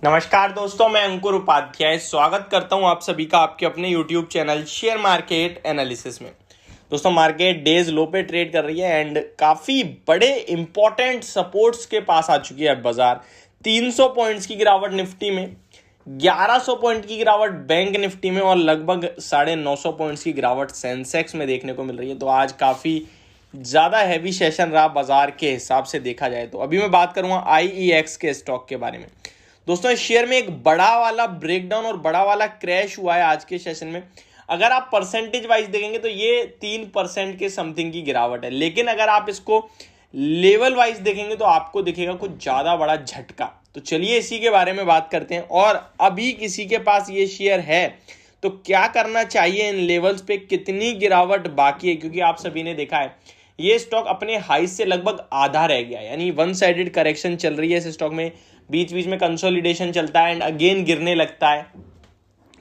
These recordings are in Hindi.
नमस्कार दोस्तों, मैं अंकुर उपाध्याय स्वागत करता हूं आप सभी का आपके अपने YouTube channel share market analysis में। दोस्तों, मार्केट डेज लो पे ट्रेड कर रही है एंड काफ़ी बड़े इंपॉर्टेंट सपोर्ट्स के पास आ चुकी है बाजार। 300 पॉइंट्स की गिरावट निफ्टी में, 1100 पॉइंट की गिरावट बैंक निफ्टी में और लगभग 950 पॉइंट्स की गिरावट सेंसेक्स में देखने को मिल रही है। तो आज काफ़ी ज़्यादा हैवी सेशन रहा बाजार के हिसाब से देखा जाए तो। अभी मैं बात करूँगा IEX के स्टॉक के बारे में। दोस्तों, इस शेयर में एक बड़ा वाला ब्रेकडाउन और बड़ा वाला क्रैश हुआ है आज के सेशन में। अगर आप परसेंटेज वाइज देखेंगे तो ये 3% के समथिंग की गिरावट है, लेकिन अगर आप इसको लेवल वाइज देखेंगे तो आपको दिखेगा कुछ ज़्यादा बड़ा झटका। तो चलिए इसी के बारे में बात करते हैं। और अभी किसी के पास ये शेयर है तो क्या करना चाहिए, इन लेवल्स पे कितनी गिरावट बाकी है, क्योंकि आप सभी ने देखा है ये स्टॉक अपने हाई से लगभग आधा रह गया है, यानी वन साइडेड करेक्शन चल रही है इस स्टॉक में। बीच बीच में कंसोलिडेशन चलता है एंड अगेन गिरने लगता है।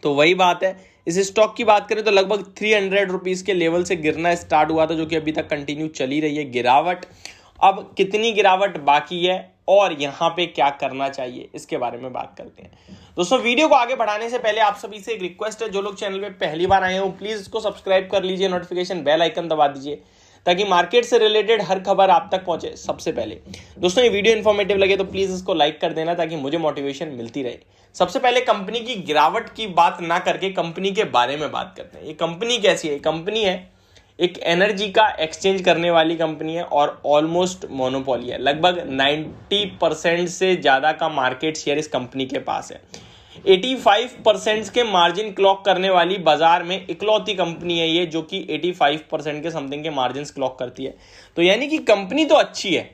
तो वही बात है, इस स्टॉक की बात करें तो लगभग 300 रुपीज़ के लेवल से गिरना स्टार्ट हुआ था, जो कि अभी तक कंटिन्यू चली रही है गिरावट। अब कितनी गिरावट बाकी है और यहाँ पे क्या करना चाहिए, इसके बारे में बात करते हैं। दोस्तों, वीडियो को आगे बढ़ाने से पहले आप सभी से एक रिक्वेस्ट है, जो लोग चैनल पे पहली बार आए हो प्लीज़ इसको सब्सक्राइब कर लीजिए, नोटिफिकेशन बेल आइकन दबा दीजिए ताकि मार्केट से रिलेटेड हर खबर आप तक पहुंचे सबसे पहले। दोस्तों, ये वीडियो इन्फॉर्मेटिव लगे तो प्लीज़ इसको लाइक कर देना ताकि मुझे मोटिवेशन मिलती रहे। सबसे पहले कंपनी की गिरावट की बात ना करके कंपनी के बारे में बात करते हैं। ये कंपनी कैसी है? कंपनी है एक एनर्जी का एक्सचेंज करने वाली कंपनी है और ऑलमोस्ट मोनोपोली है। लगभग 90% से ज़्यादा का मार्केट शेयर इस कंपनी के पास है। 85% के मार्जिन क्लॉक करने वाली बाजार में इकलौती कंपनी है ये, जो कि 85% के समथिंग के मार्जिन क्लॉक करती है। तो यानी कि कंपनी तो अच्छी है,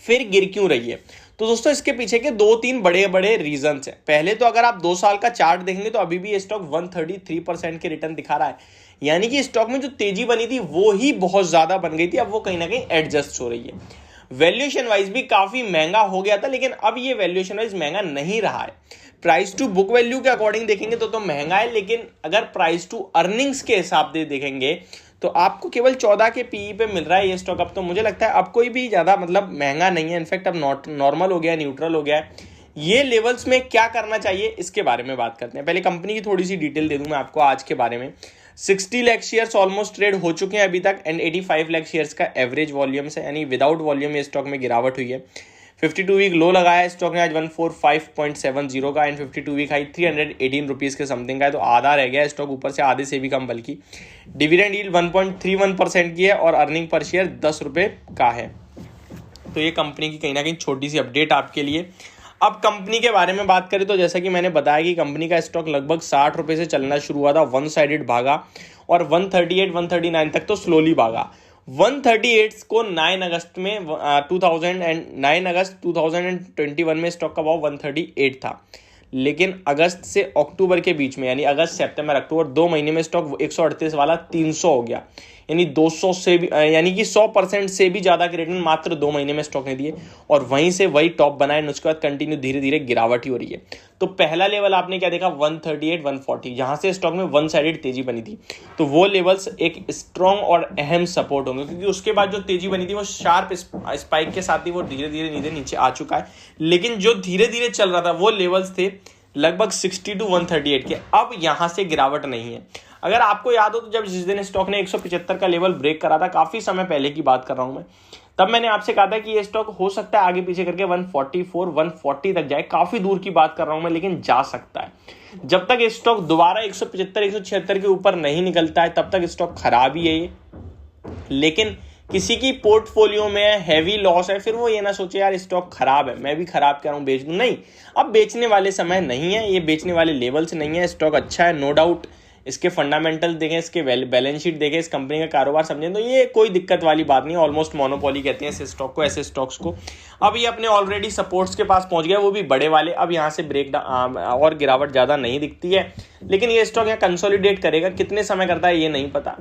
फिर गिर क्यों रही है? तो दोस्तों, इसके पीछे के 2-3 बड़े बड़े रीजंस हैं। पहले तो अगर आप 2 साल का चार्ट देखेंगे तो अभी भी ये स्टॉक 133% के रिटर्न दिखा रहा है, यानी कि स्टॉक में जो तेजी बनी थी वो ही बहुत ज्यादा बन गई थी, अब वो कहीं ना कहीं एडजस्ट हो रही है। वैल्यूएशन वाइज भी काफी महंगा हो गया था, लेकिन अब ये वैल्यूएशन वाइज महंगा नहीं रहा है। प्राइस टू बुक वैल्यू के अकॉर्डिंग देखेंगे तो महंगा है, लेकिन अगर प्राइस टू अर्निंग्स के हिसाब से देखेंगे तो आपको केवल 14 के पीई पे मिल रहा है ये स्टॉक। अब तो मुझे लगता है अब कोई भी ज़्यादा महंगा नहीं है, इनफैक्ट अब नॉर्मल हो गया है, न्यूट्रल हो गया है। ये लेवल्स में क्या करना चाहिए इसके बारे में बात करते हैं। पहले कंपनी की थोड़ी सी डिटेल दे दूं मैं आपको आज के बारे में। 60 लाख शेयर्स ऑलमोस्ट ट्रेड हो चुके हैं अभी तक एंड 85 लाख शेयर्स का एवरेज वॉल्यूम्स है, यानी विदाउट वॉल्यूम ये स्टॉक में गिरावट हुई है। 52 वीक लो लगाया है स्टॉक ने आज 145.70 का एंड 52 वीक हाई 318 रुपीज़ के समथिंग का है। तो आधा रह गया है स्टॉक, ऊपर से आधे से भी कम, बल्कि डिविडेंड यील्ड 1.31% की है और अर्निंग पर शेयर 10 रुपये का है। तो ये कंपनी की कहीं ना कहीं छोटी सी अपडेट आपके लिए। अब कंपनी के बारे में बात करें तो जैसा कि मैंने बताया कि कंपनी का स्टॉक लगभग 60 रुपये से चलना शुरू हुआ था, वन साइडेड भागा और 138-139 तक तो स्लोली भागा। 138 को 9 अगस्त 2021 में स्टॉक का भाव 138 था, लेकिन अगस्त से अक्टूबर के बीच में, यानी अगस्त सितंबर अक्टूबर 2 महीने में स्टॉक 138 वाला 300 हो गया, यानी 200 से भी, यानी कि 100% से भी ज़्यादा के रिटर्न मात्र 2 महीने में स्टॉक ने दिए और वहीं से वही टॉप बनाए। उसके बाद कंटिन्यू धीरे धीरे गिरावट ही हो रही है। तो पहला लेवल आपने क्या देखा? 138-140, जहां से स्टॉक में वन साइडेड तेजी बनी थी। तो वो लेवल्स एक स्ट्रॉन्ग और अहम सपोर्ट होंगे, क्योंकि उसके बाद जो तेजी बनी थी वो शार्प स्पाइक के साथ ही वो धीरे धीरे नीचे आ चुका है, लेकिन जो धीरे धीरे चल रहा था वो लेवल्स थे लगभग 60 to 138 के। अब यहां से गिरावट नहीं है। अगर आपको याद हो तो जब जिस दिन स्टॉक ने 175 का लेवल ब्रेक करा था, काफी समय पहले की बात कर रहा हूं मैं, तब मैंने आपसे कहा था कि ये स्टॉक हो सकता है आगे पीछे करके 144-140 तक जाए। काफी दूर की बात कर रहा हूं मैं, लेकिन जा सकता है। जब तक स्टॉक दोबारा 175-176 के ऊपर नहीं निकलता है तब तक स्टॉक खराब ही है ये। लेकिन किसी की पोर्टफोलियो में हैवी लॉस है, फिर वो ये ना सोचे यार स्टॉक खराब है, मैं भी खराब कर रहा हूँ, बेच दूं। नहीं, अब बेचने वाले समय नहीं है, ये बेचने वाले लेवल्स नहीं है। स्टॉक अच्छा है, नो डाउट। इसके फंडामेंटल देखें, इसके बैलेंस शीट देखें, इस कंपनी का कारोबार समझें तो ये कोई दिक्कत वाली बात नहीं है। ऑलमोस्ट मोनोपोली कहते हैं ऐसे स्टॉक को, ऐसे स्टॉक्स को। अब ये अपने ऑलरेडी सपोर्ट्स के पास पहुंच गया, वो भी बड़े वाले। अब यहाँ से ब्रेक और गिरावट ज़्यादा नहीं दिखती है, लेकिन ये स्टॉक यहाँ कंसोलिडेट करेगा। कितने समय करता है ये नहीं पता,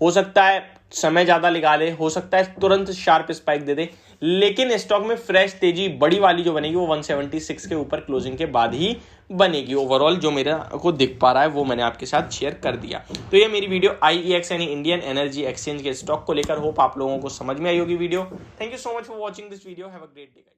हो सकता है समय ज़्यादा लगा ले, हो सकता है तुरंत शार्प स्पाइक दे दे, लेकिन स्टॉक में फ्रेश तेजी बड़ी वाली जो बनेगी वो 176 के ऊपर क्लोजिंग के बाद ही बनेगी। ओवरऑल जो मेरा को दिख पा रहा है वो मैंने आपके साथ शेयर कर दिया। तो ये मेरी वीडियो IEX यानी इंडियन एनर्जी एक्सचेंज के स्टॉक को लेकर, होप आप लोगों को समझ में आई होगी video. Thank you so much for watching this video. Have a great day guys.